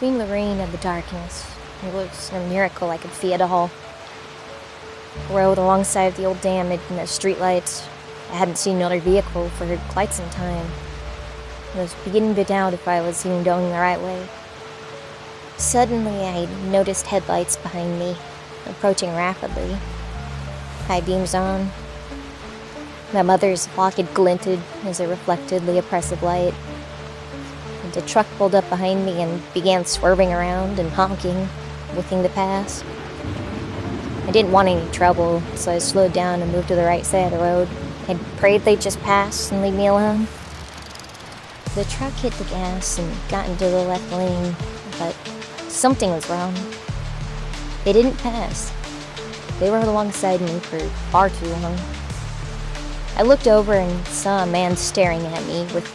Between the rain and the darkness, it was a miracle I could see it all. The road alongside the old dam and the streetlights. I hadn't seen another vehicle for quite some time. I was beginning to doubt if I was even going the right way. Suddenly, I noticed headlights behind me, approaching rapidly. High beams on. My mother's Locket glinted as it reflected the oppressive light. And a truck pulled up behind me and began swerving around and honking, looking to pass. I didn't want any trouble, so I slowed down and moved to the right side of the road. I prayed they'd just pass and leave me alone. The truck hit the gas and got into the left lane, but something was wrong. They didn't pass. They rode alongside me for far too long. I looked over and saw a man staring at me with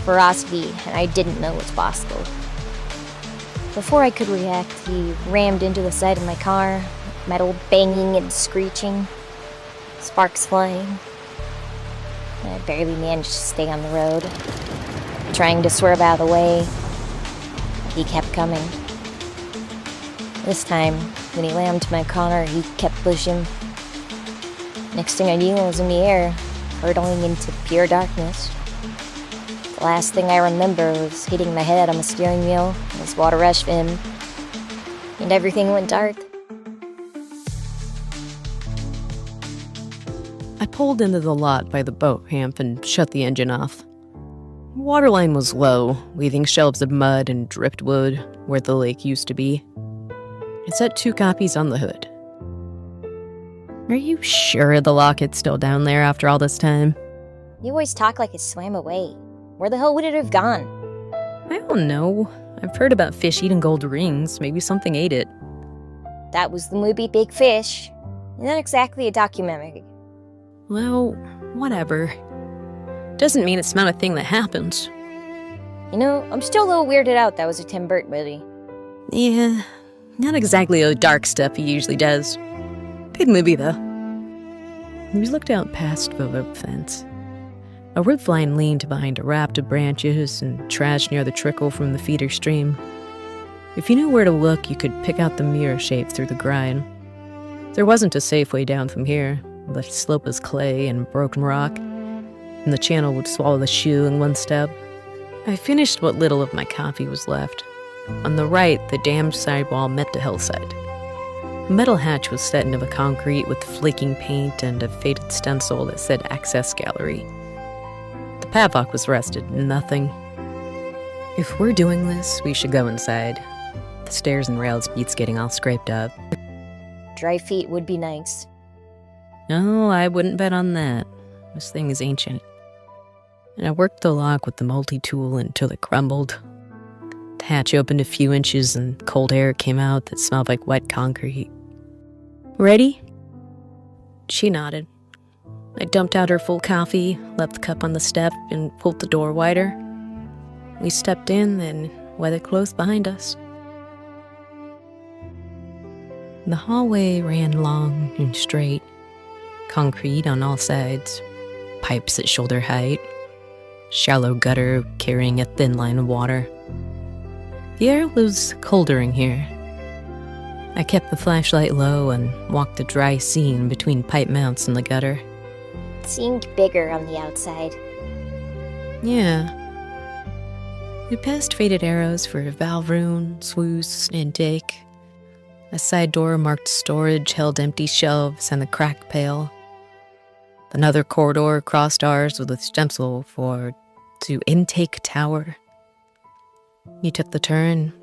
ferocity, and I didn't know what's possible. Before I could react, he rammed into the side of my car, metal banging and screeching, sparks flying. I barely managed to stay on the road. Trying to swerve out of the way, he kept coming. This time, when he lammed my car, he kept pushing. Next thing I knew, I was in the air, hurtling into pure darkness. The last thing I remember was hitting my head on the steering wheel as water rushed in, and everything went dark. I pulled into the lot by the boat ramp and shut the engine off. The waterline was low, leaving shelves of mud and driftwood where the lake used to be. It said 2 copies on the hood. Are you sure the Locket's still down there after all this time? You always talk like it swam away. Where the hell would it have gone? I don't know. I've heard about fish eating gold rings. Maybe something ate it. That was the movie Big Fish. Not exactly a documentary. Well, whatever. Doesn't mean it's not a thing that happens. You know, I'm still a little weirded out that was a Tim Burton movie. Yeah, not exactly the dark stuff he usually does. Good movie, though. We looked out past the rope fence. A roof-line leaned behind a raft of branches and trash near the trickle from the feeder stream. If you knew where to look, you could pick out the mirror shape through the grind. There wasn't a safe way down from here. The slope was clay and broken rock, and the channel would swallow the shoe in one step. I finished what little of my coffee was left. On the right, the dammed sidewall met the hillside. A metal hatch was set into the concrete with flaking paint and a faded stencil that said Access Gallery. The padlock was rusted, nothing. If we're doing this, we should go inside. The stairs and rails beats getting all scraped up. Dry feet would be nice. No, I wouldn't bet on that. This thing is ancient. And I worked the lock with the multi-tool until it crumbled. The hatch opened a few inches and cold air came out that smelled like wet concrete. Ready? She nodded. I dumped out her full coffee, left the cup on the step, and pulled the door wider. We stepped in and weather closed behind us. The hallway ran long and straight. Concrete on all sides, pipes at shoulder height, shallow gutter carrying a thin line of water. The air was colder in here. I kept the flashlight low and walked the dry scene between pipe mounts in the gutter. It seemed bigger on the outside. Yeah. We passed faded arrows for valve room, sluice, intake. A side door marked storage held empty shelves and a cracked pail. Another corridor crossed ours with a stencil for to intake tower. We took the turn.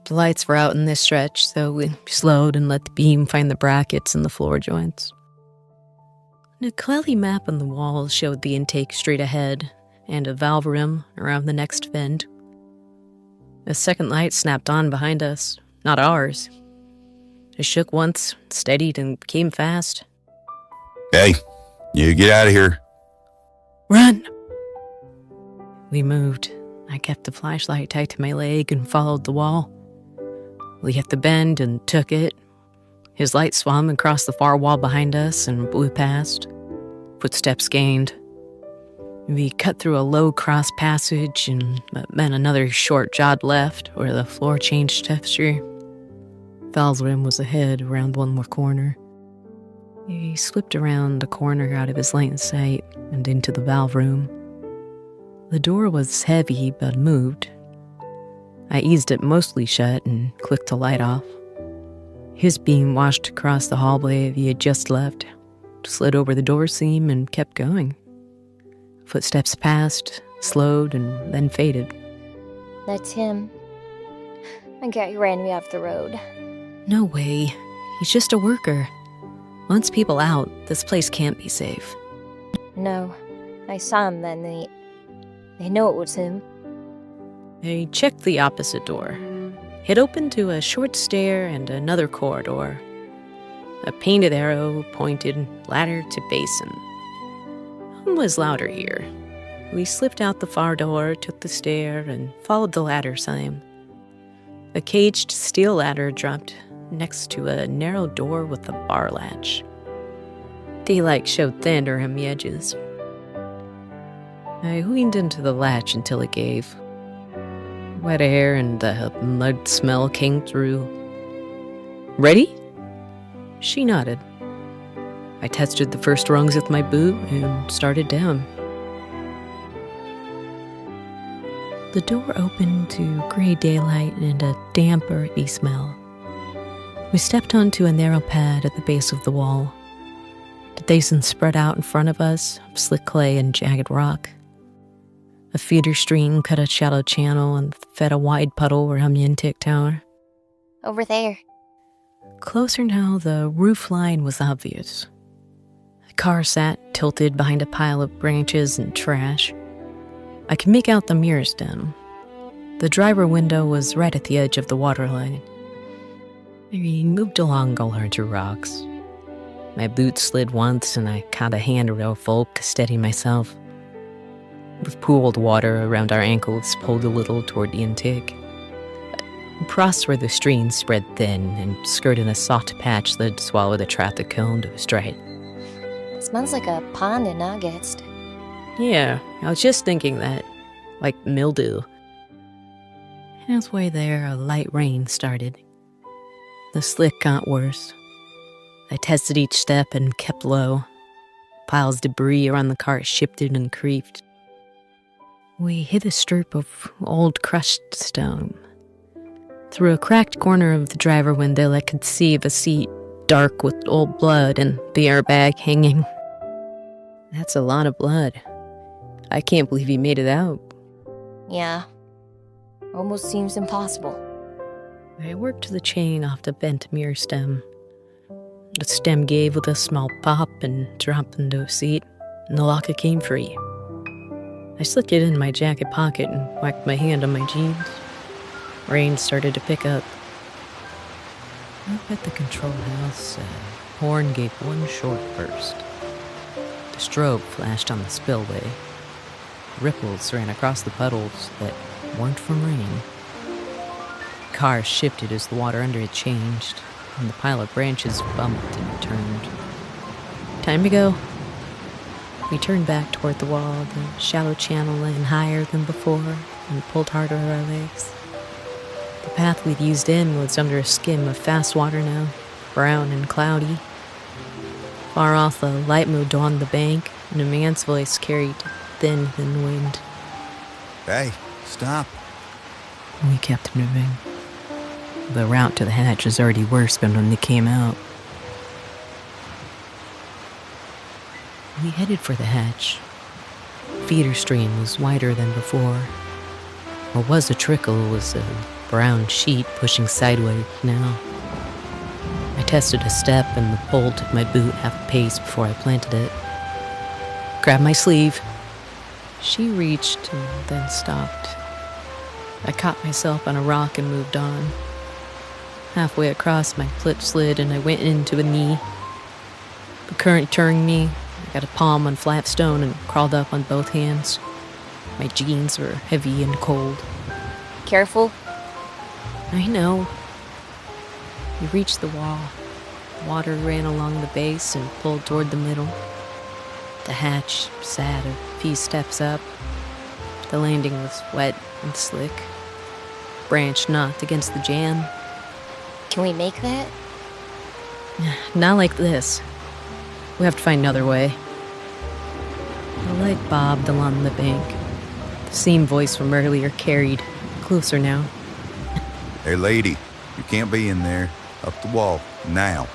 The lights were out in this stretch, so we slowed and let the beam find the brackets and the floor joints. A cloudy map on the wall showed the intake straight ahead and a valve rim around the next vent. A second light snapped on behind us, not ours. It shook once, steadied, and came fast. Hey, you get out of here. Run! We moved. I kept the flashlight tight to my leg and followed the wall. We hit the bend and took it. His light swam across the far wall behind us and blew past. Footsteps gained. We cut through a low cross passage and then another short jog left where the floor changed texture. Val's room was ahead around one more corner. He slipped around the corner out of his line of sight and into the valve room. The door was heavy but moved. I eased it mostly shut and clicked the light off. His beam washed across the hallway he had just left, slid over the door seam, and kept going. Footsteps passed, slowed, and then faded. That's him. I guess he ran me off the road. No way. He's just a worker. Once people out, this place can't be safe. No, I saw him then. They know it was him. I checked the opposite door. It opened to a short stair and another corridor. A painted arrow pointed ladder to basin. Hum was louder here. We slipped out the far door, took the stair, and followed the ladder sign. A caged steel ladder dropped next to a narrow door with a bar latch. Daylight showed thin around the edges. I leaned into the latch until it gave. Wet air and the mud smell came through. Ready? She nodded. I tested the first rungs with my boot and started down. The door opened to gray daylight and a damp, earthy smell. We stepped onto a narrow pad at the base of the wall. The basin spread out in front of us, slick clay and jagged rock. A feeder stream cut a shallow channel and fed a wide puddle around the intake tower. Over there. Closer now, the roof line was obvious. The car sat tilted behind a pile of branches and trash. I could make out the mirror stem. The driver window was right at the edge of the water line. We moved along the larger rocks. My boots slid once and I caught a handrail folk to steady myself. With pooled water around our ankles pulled a little toward the intake. Across where the stream spread thin and skirted a soft patch that'd swallow the traffic cone to its right. It smells like a pond in August. Yeah, I was just thinking that. Like mildew. Halfway there, a light rain started. The slick got worse. I tested each step and kept low. Piles of debris around the cart shifted and creaked. We hit a strip of old crushed stone. Through a cracked corner of the driver window, I could see the seat dark with old blood and the airbag hanging. That's a lot of blood. I can't believe he made it out. Yeah. Almost seems impossible. I worked the chain off the bent mirror stem. The stem gave with a small pop and dropped into a seat, and the locket came free. I slipped it in my jacket pocket and whacked my hand on my jeans. Rain started to pick up. Up at the control house, a horn gave one short burst. The strobe flashed on the spillway. Ripples ran across the puddles that weren't from rain. The car shifted as the water under it changed, and the pile of branches bumped and turned. Time to go. We turned back toward the wall, the shallow channel laying higher than before, and pulled harder at our legs. The path we'd used in was under a skim of fast water now, brown and cloudy. Far off, a light moved on the bank, and a man's voice carried thin in the wind. Hey, stop. We kept moving. The route to the hatch was already worse than when they came out. We headed for the hatch. Feeder stream was wider than before. What was a trickle was a brown sheet pushing sideways now. I tested a step and the pole took my boot half a pace before I planted it. Grabbed my sleeve. She reached and then stopped. I caught myself on a rock and moved on. Halfway across, my foot slid and I went into a knee. The current turned me. I got a palm on flat stone and crawled up on both hands. My jeans were heavy and cold. Careful. I know. We reached the wall. Water ran along the base and pulled toward the middle. The hatch sat a few steps up. The landing was wet and slick. Branch knocked against the jam. Can we make that? Not like this. We have to find another way. The light bobbed along the bank. The same voice from earlier carried, closer now. Hey, lady, you can't be in there. Up the wall, now.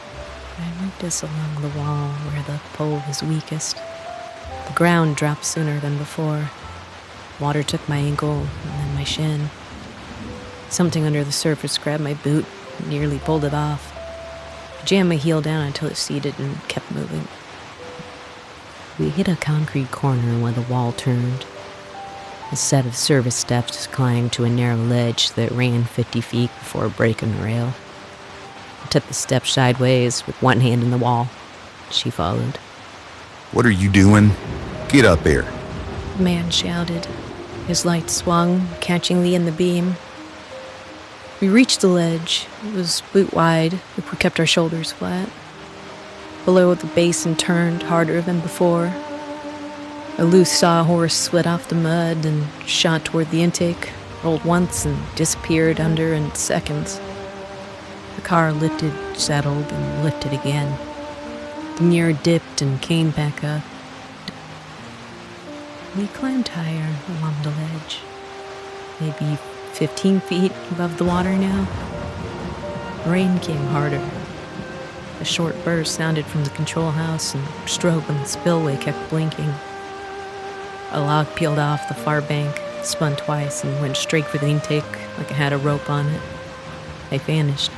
I moved us along the wall where the pole was weakest. The ground dropped sooner than before. Water took my ankle and then my shin. Something under the surface grabbed my boot and nearly pulled it off. I jammed my heel down until it seated and kept moving. We hit a concrete corner where the wall turned. A set of service steps climbed to a narrow ledge that ran 50 feet before breaking the rail. I took the steps sideways with one hand in the wall. She followed. What are you doing? Get up there. The man shouted. His light swung, catching Lee in the beam. We reached the ledge. It was boot-wide if we kept our shoulders flat. Below, the basin turned harder than before. A loose sawhorse slid off the mud and shot toward the intake, rolled once and disappeared under in seconds. The car lifted, settled, and lifted again. The mirror dipped and came back up. We climbed higher along the ledge, maybe 15 feet above the water now. Rain came harder. A short burst sounded from the control house, and strobe on the spillway kept blinking. A log peeled off the far bank, spun twice, and went straight for the intake like it had a rope on it. I vanished.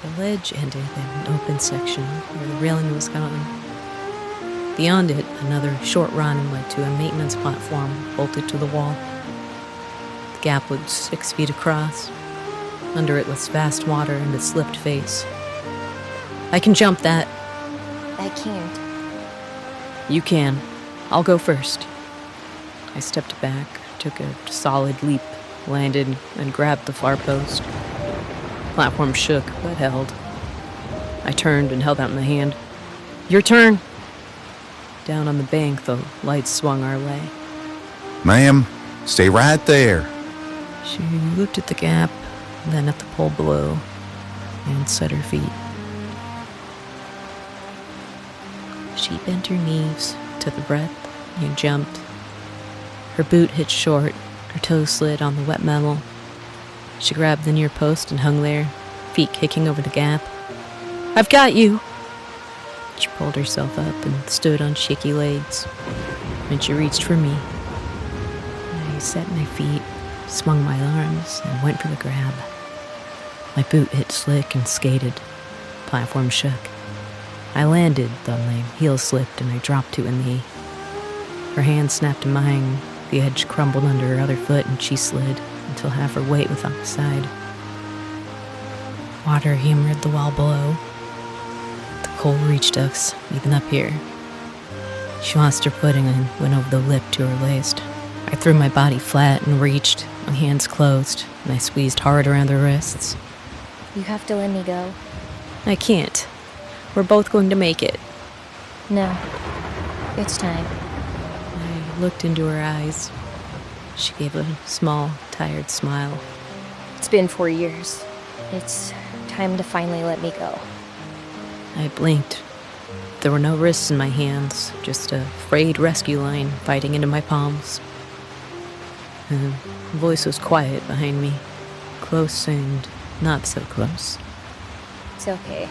The ledge ended in an open section where the railing was gone. Beyond it, another short run led to a maintenance platform bolted to the wall. The gap was 6 feet across. Under it was vast water and a slipped face. I can jump that. I can't. You can. I'll go first. I stepped back, took a solid leap, landed, and grabbed the far post. The platform shook, but held. I turned and held out my hand. Your turn! Down on the bank, the lights swung our way. Ma'am, stay right there. She looked at the gap, then at the pole below, and set her feet. She bent her knees, took a breath, and jumped. Her boot hit short, her toes slid on the wet metal. She grabbed the near post and hung there, feet kicking over the gap. I've got you! She pulled herself up and stood on shaky legs. Then she reached for me. I set my feet, swung my arms, and went for the grab. My boot hit slick and skated. The platform shook. I landed, though my heel slipped and I dropped to a knee. Her hand snapped to mine, the edge crumbled under her other foot and she slid until half her weight was on the side. Water hammered the wall below. The cold reached us, even up here. She lost her footing and went over the lip to her waist. I threw my body flat and reached, my hands closed, and I squeezed hard around her wrists. You have to let me go. I can't. We're both going to make it. No. It's time. I looked into her eyes. She gave a small, tired smile. It's been 4 years. It's time to finally let me go. I blinked. There were no wrists in my hands, just a frayed rescue line biting into my palms. The voice was quiet behind me, close and not so close. It's okay.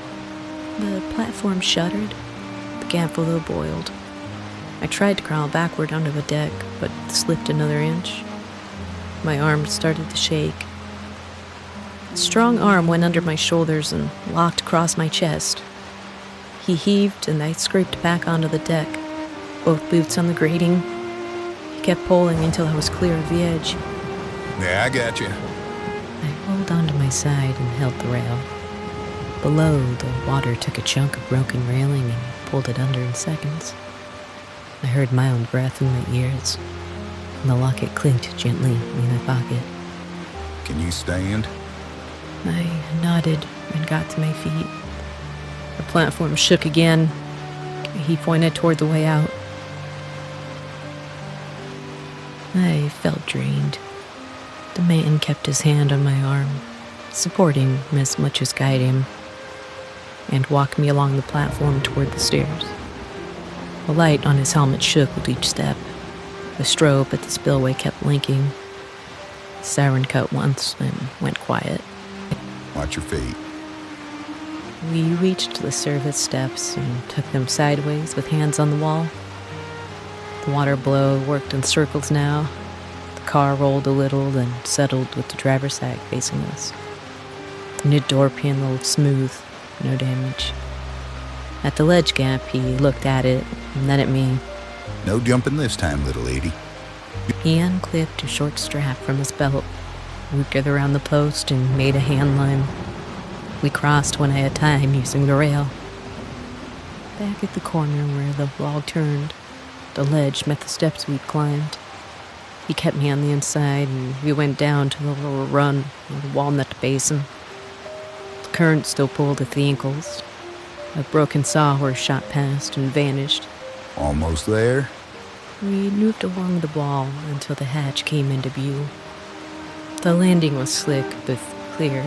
The platform shuddered. The gap below boiled. I tried to crawl backward onto the deck, but slipped another inch. My arms started to shake. A strong arm went under my shoulders and locked across my chest. He heaved, and I scraped back onto the deck, both boots on the grating. He kept pulling until I was clear of the edge. Yeah, I got you. I rolled onto my side and held the rail. Below, the water took a chunk of broken railing and pulled it under in seconds. I heard my own breath in my ears, and the locket clinked gently in my pocket. Can you stand? I nodded and got to my feet. The platform shook again. He pointed toward the way out. I felt drained. The man kept his hand on my arm, supporting as much as guiding, and walked me along the platform toward the stairs. The light on his helmet shook with each step. The strobe at the spillway kept blinking. The siren cut once, then went quiet. Watch your feet. We reached the service steps and took them sideways with hands on the wall. The water blow worked in circles now. The car rolled a little, then settled with the driver's side facing us. The new door panel smooth, no damage. At the ledge gap, he looked at it and then at me. No jumping this time, little lady. He unclipped a short strap from his belt, looped it around the post, and made a hand line. We crossed one at a time using the rail. Back at the corner where the log turned, the ledge met the steps we'd climbed. He kept me on the inside, and we went down to the lower run of the walnut basin. The current still pulled at the ankles. A broken sawhorse shot past and vanished. Almost there. We moved along the wall until the hatch came into view. The landing was slick but clear.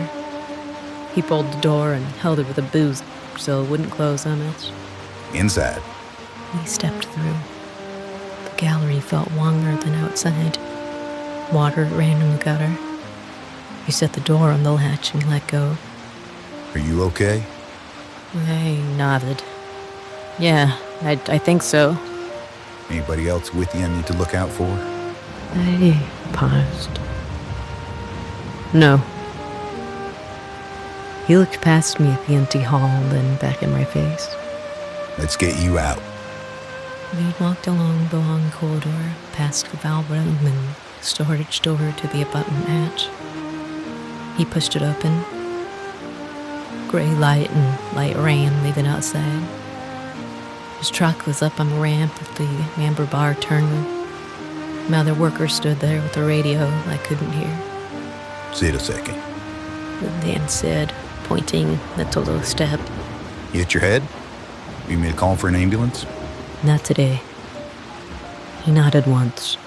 He pulled the door and held it with a boost so it wouldn't close on us. Inside. We stepped through. The gallery felt longer than outside. Water ran in the gutter. We set the door on the latch and let go. Are you okay? I nodded. Yeah, I think so. Anybody else with you I need to look out for? I paused. No. He looked past me at the empty hall, then back in my face. Let's get you out. We walked along the long corridor, past the valve room and storage door to the abutment hatch. He pushed it open. Gray light and light rain leaving outside. His truck was up on the ramp at the amber bar terminal. Another worker stood there with a radio I couldn't hear. Sit a second. Dan said, pointing at the low step. You hit your head? You made a call for an ambulance? Not today. He nodded once.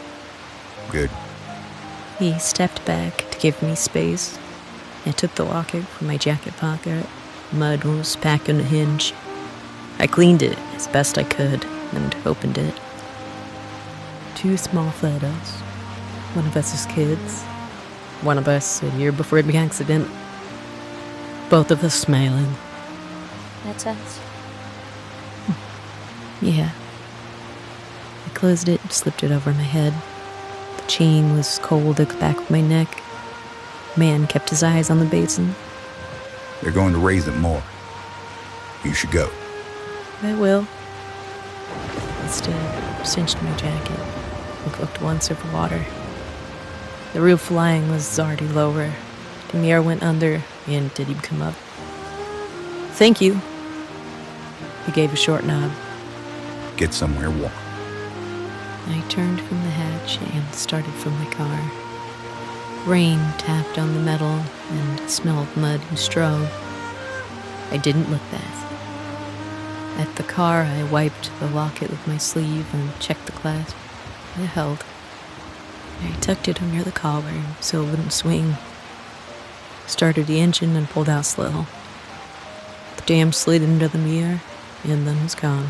Good. He stepped back to give me space. I took the locket from my jacket pocket. Mud was packed on a hinge. I cleaned it as best I could and opened it. 2 small photos. One of us as kids. One of us a year before the accident. Both of us smiling. That's us. Yeah. I closed it and slipped it over my head. The chain was cold at the back of my neck. Man kept his eyes on the basin. They're going to raise it more. You should go. I will. Instead, cinched my jacket and looked once over water. The roof line was already lower. The mirror went under and didn't come up. Thank you. He gave a short nod. Get somewhere warm. I turned from the hatch and started for my car. Rain tapped on the metal and smelled mud and straw. I didn't look back. At the car, I wiped the locket with my sleeve and checked the clasp. It held. I tucked it under the collar so it wouldn't swing. Started the engine and pulled out slow. The dam slid into the mirror and then was gone.